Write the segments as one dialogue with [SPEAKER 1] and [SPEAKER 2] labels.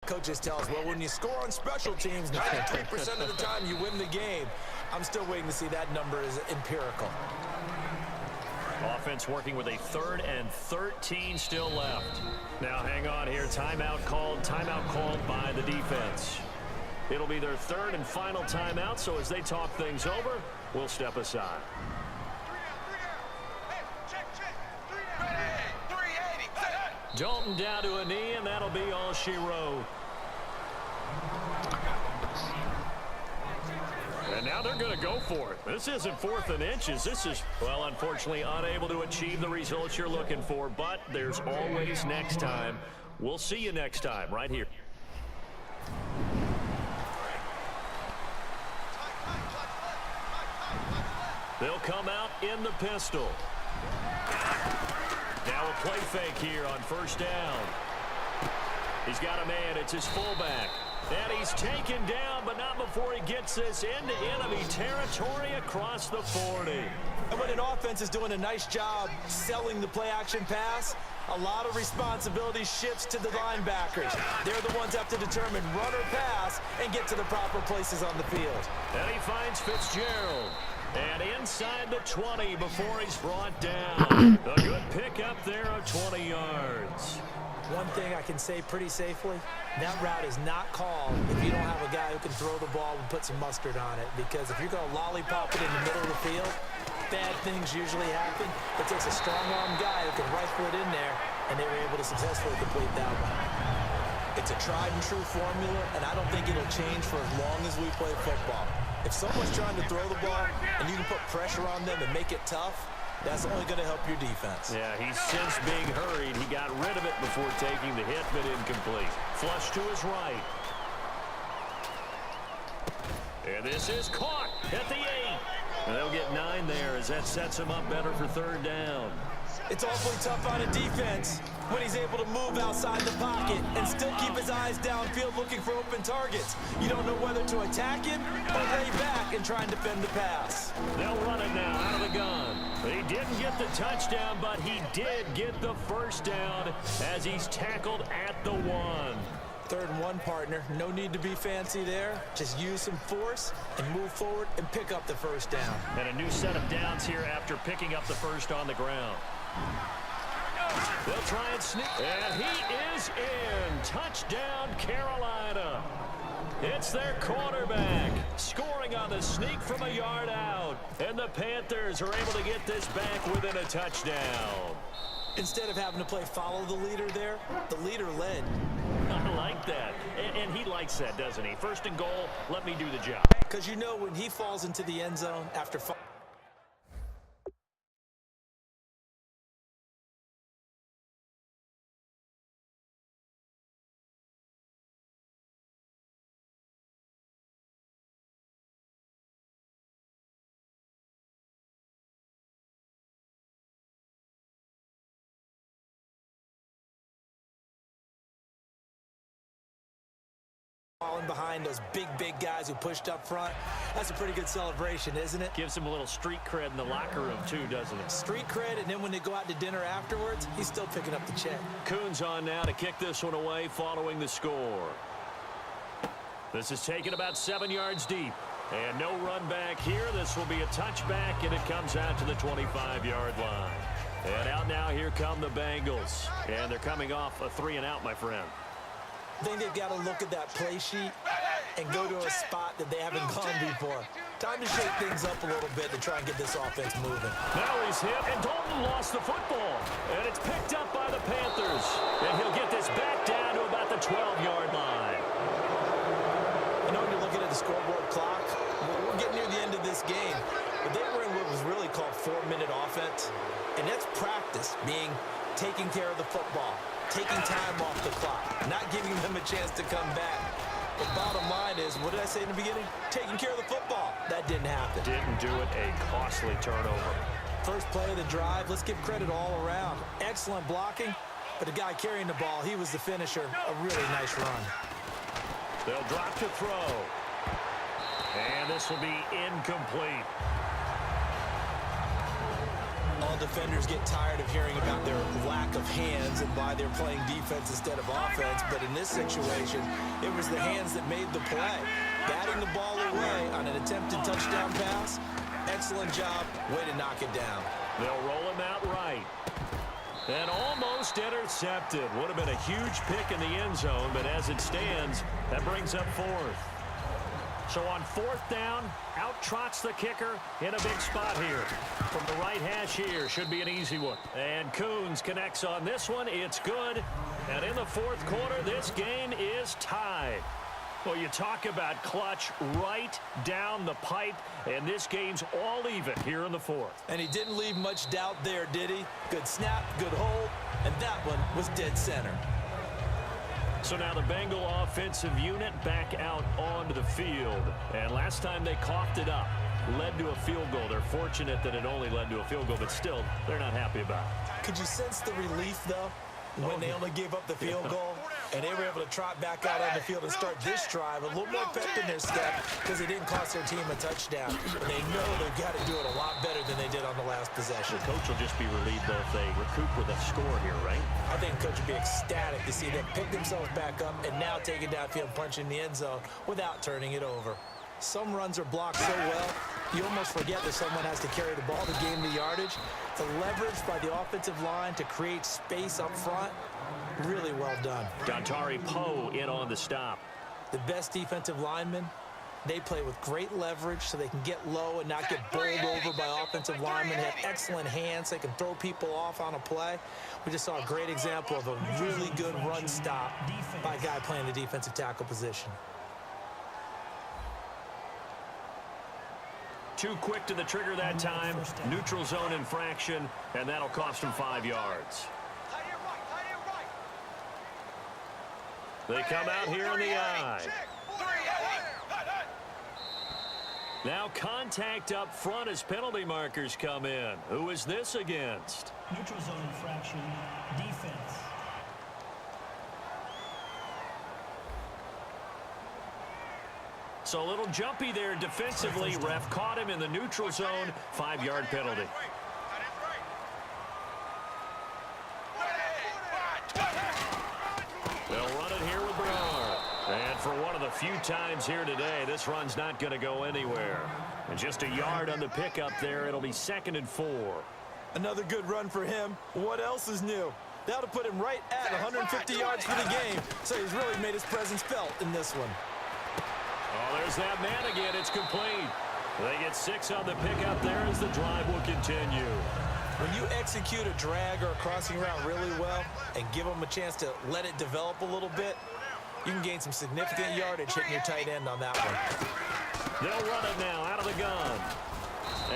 [SPEAKER 1] Coaches tell us, well, when you score on special teams, 93% of the time you win the game. I'm still waiting to see that number is empirical.
[SPEAKER 2] Offense working with a 3rd and 13 still left. Now hang on here. Timeout called by the defense. It'll be their 3rd and final timeout, so as they talk things over, we'll step aside. Dalton down to a knee, and that'll be all she wrote. And now they're going to go for it. This isn't 4th and inches. This is, well, unfortunately unable to achieve the results you're looking for, but there's always next time. We'll see you next time right here. They'll come out in the pistol. Now a play fake here on 1st down. He's got a man. It's his fullback. And he's taken down, but not before he gets this into enemy territory across the 40.
[SPEAKER 1] And when an offense is doing a nice job selling the play-action pass, a lot of responsibility shifts to the linebackers. They're the ones that have to determine run or pass and get to the proper places on the field.
[SPEAKER 2] And he finds Fitzgerald. And inside the 20 before he's brought down. A good pickup there of 20 yards.
[SPEAKER 1] One thing I can say pretty safely, that route is not called if you don't have a guy who can throw the ball and put some mustard on it. Because if you're going to lollipop it in the middle of the field, bad things usually happen. It takes a strong-arm guy who can rifle it in there, and they were able to successfully complete that one. It's a tried-and-true formula, and I don't think it'll change for as long as we play football. If someone's trying to throw the ball and you can put pressure on them and make it tough, that's only going to help your defense.
[SPEAKER 2] Yeah, he's since being hurried. He got rid of it before taking the hit, but incomplete. Flush to his right. And this is caught at the 8. And they'll get 9 there as that sets him up better for 3rd down.
[SPEAKER 1] It's awfully tough on a defense when he's able to move outside the pocket and still keep his eyes downfield looking for open targets. You don't know whether to attack him or lay back and try and defend the pass.
[SPEAKER 2] They'll run it now out of the gun. He didn't get the touchdown, but he did get the 1st down as he's tackled at the 1.
[SPEAKER 1] 3rd and 1, partner. No need to be fancy there. Just use some force and move forward and pick up the 1st down.
[SPEAKER 2] And a new set of downs here after picking up the 1st on the ground. They'll try and sneak. And he is in. Touchdown, Carolina. It's their quarterback scoring on the sneak from a yard out. And the Panthers are able to get this back within a touchdown.
[SPEAKER 1] Instead of having to play follow the leader there, the leader led.
[SPEAKER 2] I like that. And he likes that, doesn't he? 1st and goal, let me do the job.
[SPEAKER 1] Because you know when he falls into the end zone after falling behind those big guys who pushed up front. That's a pretty good celebration, isn't it?
[SPEAKER 2] Gives him a little street cred in the locker room, too, doesn't it?
[SPEAKER 1] Street cred, and then when they go out to dinner afterwards, he's still picking up the check.
[SPEAKER 2] Coons on now to kick this one away following the score. This is taken about 7 yards deep. And no run back here. This will be a touchback, and it comes out to the 25-yard line. And out now, here come the Bengals. And they're coming off a 3-and-out, my friend.
[SPEAKER 1] I think they've got to look at that play sheet and go to a spot that they haven't gone before. Time to shake things up a little bit to try and get this offense moving.
[SPEAKER 2] Now he's hit, and Dalton lost the football. And it's picked up by the Panthers. And he'll get this back down to about the 12-yard line.
[SPEAKER 1] You know, when you're looking at the scoreboard clock, we're getting near the end of this game. But they were in what was really called 4-minute offense. And that's practice, meaning taking care of the football, taking time off the clock, not giving them a chance to come back. The bottom line is, what did I say in the beginning? Taking care of the football. That didn't happen.
[SPEAKER 2] Didn't do it. A costly turnover.
[SPEAKER 1] First play of the drive. Let's give credit all around. Excellent blocking, but the guy carrying the ball, he was the finisher. A really nice run.
[SPEAKER 2] They'll drop to throw. And this will be incomplete.
[SPEAKER 1] All defenders get tired of hearing about their lack of hands and why they're playing defense instead of offense. But in this situation, it was the hands that made the play. Batting the ball away on an attempted touchdown pass. Excellent job. Way to knock it down.
[SPEAKER 2] They'll roll him out right. And almost intercepted. Would have been a huge pick in the end zone, but as it stands, that brings up fourth. So on fourth down, out trots the kicker in a big spot here. From the right hash here, should be an easy one. And Coons connects on this one. It's good. And in the fourth quarter, this game is tied. Well, you talk about clutch right down the pipe, and this game's all even here in the fourth.
[SPEAKER 1] And he didn't leave much doubt there, did he? Good snap, good hold, and that one was dead center.
[SPEAKER 2] So now the Bengal offensive unit back out onto the field. And last time they coughed it up, led to a field goal. They're fortunate that it only led to a field goal, but still, they're not happy about it.
[SPEAKER 1] Could you sense the relief, though, when they only gave up the field goal? And they were able to trot back out on the field and start this drive. A little more pep in their step because it didn't cost their team a touchdown. And they know they've got to do it a lot better than they did on the last possession.
[SPEAKER 2] The coach will just be relieved, though, if they recoup with a score here, right?
[SPEAKER 1] I think the coach would be ecstatic to see them pick themselves back up and now take it downfield, punch in the end zone without turning it over. Some runs are blocked so well, you almost forget that someone has to carry the ball to gain the yardage. The leverage by the offensive line to create space up front, really well done.
[SPEAKER 2] Dontari Poe in on the stop.
[SPEAKER 1] The best defensive linemen, they play with great leverage so they can get low and not get bowled over by offensive linemen. They have excellent hands. They can throw people off on a play. We just saw a great example of a really good run stop by a guy playing the defensive tackle position.
[SPEAKER 2] Too quick to the trigger that time. Neutral zone infraction, and that'll cost him 5 yards. They come out here in the eye. Now contact up front as penalty markers come in. Who is this against?
[SPEAKER 3] Neutral zone infraction, defense.
[SPEAKER 2] So a little jumpy there defensively. Ref caught him in the neutral zone. 5-yard penalty. They'll run it here with Bernard. And for one of the few times here today, this run's not going to go anywhere. And just a yard on the pickup there. It'll be 2nd and 4.
[SPEAKER 1] Another good run for him. What else is new? That'll put him right at 150 yards for the game. So he's really made his presence felt in this one.
[SPEAKER 2] Oh, there's that man again. It's complete. They get 6 on the pickup there as the drive will continue.
[SPEAKER 1] When you execute a drag or a crossing route really well and give them a chance to let it develop a little bit, you can gain some significant yardage hitting your tight end on that one.
[SPEAKER 2] They'll run it now out of the gun.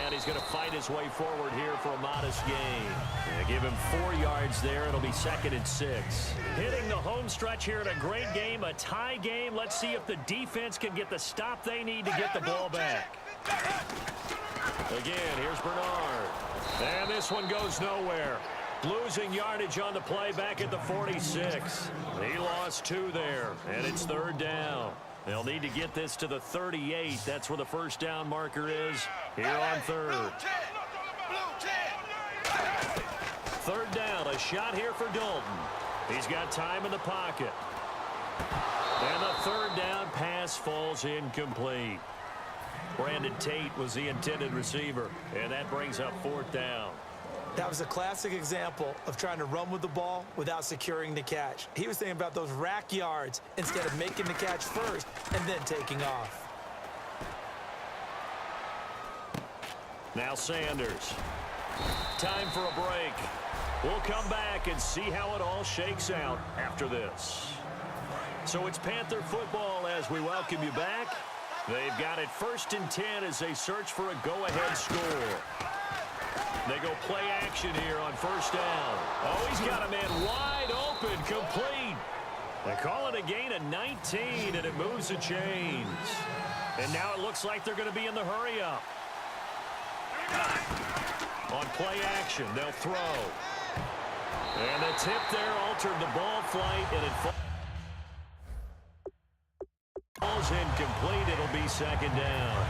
[SPEAKER 2] And he's going to fight his way forward here for a modest gain. They give him 4 yards there. It'll be 2nd and 6. Hitting the home stretch here in a great game, a tie game. Let's see if the defense can get the stop they need to get the ball back. Again, here's Bernard. And this one goes nowhere. Losing yardage on the play back at the 46. He lost 2 there, and it's 3rd down. They'll need to get this to the 38. That's where the first down marker is here on 3rd. 3rd down, a shot here for Dalton. He's got time in the pocket. And the 3rd down pass falls incomplete. Brandon Tate was the intended receiver, and that brings up 4th down.
[SPEAKER 1] That was a classic example of trying to run with the ball without securing the catch. He was thinking about those rack yards instead of making the catch first and then taking off.
[SPEAKER 2] Now Sanders. Time for a break. We'll come back and see how it all shakes out after this. So it's Panther football as we welcome you back. They've got it 1st and 10 as they search for a go-ahead score. They go play action here on 1st down. Oh, he's got a man wide open, complete. They call it a gain of 19, and it moves the chains. And now it looks like they're going to be in the hurry-up. On play action, they'll throw. And the tip there altered the ball flight, and it falls incomplete. It'll be 2nd down.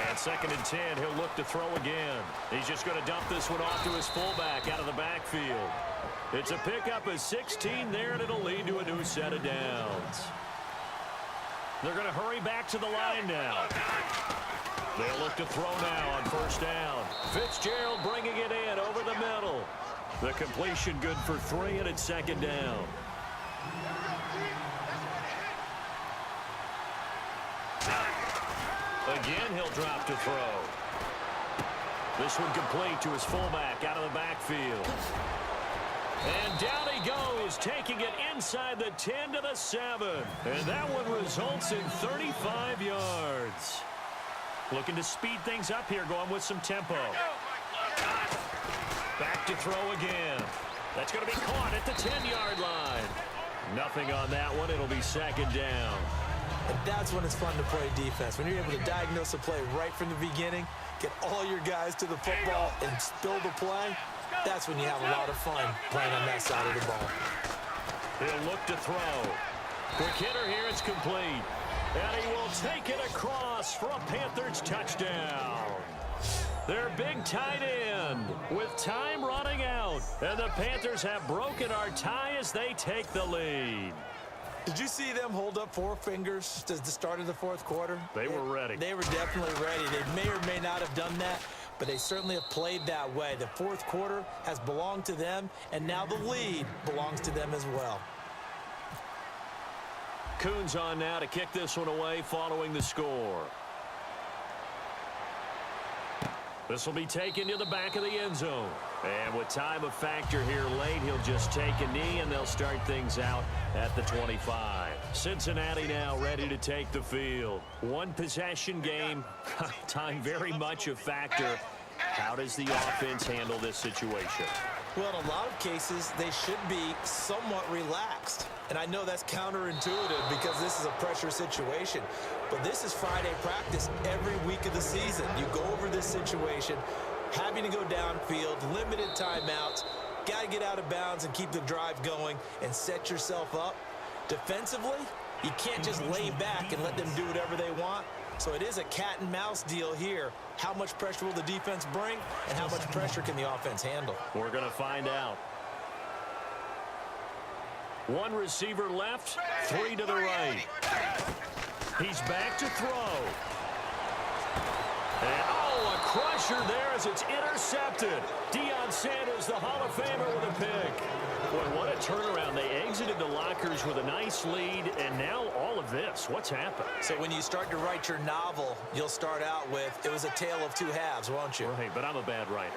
[SPEAKER 2] And 2nd and 10, he'll look to throw again. He's just going to dump this one off to his fullback out of the backfield. It's a pickup of 16 there, and it'll lead to a new set of downs. They're going to hurry back to the line now. They'll look to throw now on 1st down. Fitzgerald bringing it in over the middle. The completion good for 3, and it's 2nd down. Again, he'll drop to throw. This one complete to his fullback out of the backfield. And down he goes, taking it inside the 10 to the 7. And that one results in 35 yards. Looking to speed things up here, going with some tempo. Back to throw again. That's going to be caught at the 10-yard line. Nothing on that one. It'll be 2nd down.
[SPEAKER 1] And that's when it's fun to play defense. When you're able to diagnose a play right from the beginning, get all your guys to the football and spill the play, that's when you have a lot of fun playing on that side of the ball.
[SPEAKER 2] He'll look to throw. Quick hitter here, it's complete. And he will take it across for a Panthers touchdown. Their big tight end with time running out. And the Panthers have broken our tie as they take the lead.
[SPEAKER 1] Did you see them hold up 4 fingers at the start of the 4th quarter?
[SPEAKER 2] They were ready.
[SPEAKER 1] They were definitely ready. They may or may not have done that, but they certainly have played that way. The 4th quarter has belonged to them, and now the lead belongs to them as well.
[SPEAKER 2] Coons on now to kick this one away following the score. This will be taken to the back of the end zone. And with time a factor here late, he'll just take a knee, and they'll start things out at the 25. Cincinnati now ready to take the field. One possession game, time very much a factor. How does the offense handle this situation?
[SPEAKER 1] Well, in a lot of cases, they should be somewhat relaxed. And I know that's counterintuitive because this is a pressure situation. But this is Friday practice every week of the season. You go over this situation, having to go downfield, limited timeouts, got to get out of bounds and keep the drive going and set yourself up. Defensively, you can't just lay back and let them do whatever they want. So it is a cat and mouse deal here. How much pressure will the defense bring, and how much pressure can the offense handle?
[SPEAKER 2] We're going to find out. One receiver left, 3 to the right. He's back to throw. And oh, a crusher there as it's intercepted. Dion Sanders, the Hall of Famer, with a pick. Boy, what a turnaround. They exited the lockers with a nice lead, and now all of this. What's happened?
[SPEAKER 1] So when you start to write your novel, you'll start out with, it was a tale of 2 halves, won't you?
[SPEAKER 2] Right, but I'm a bad writer.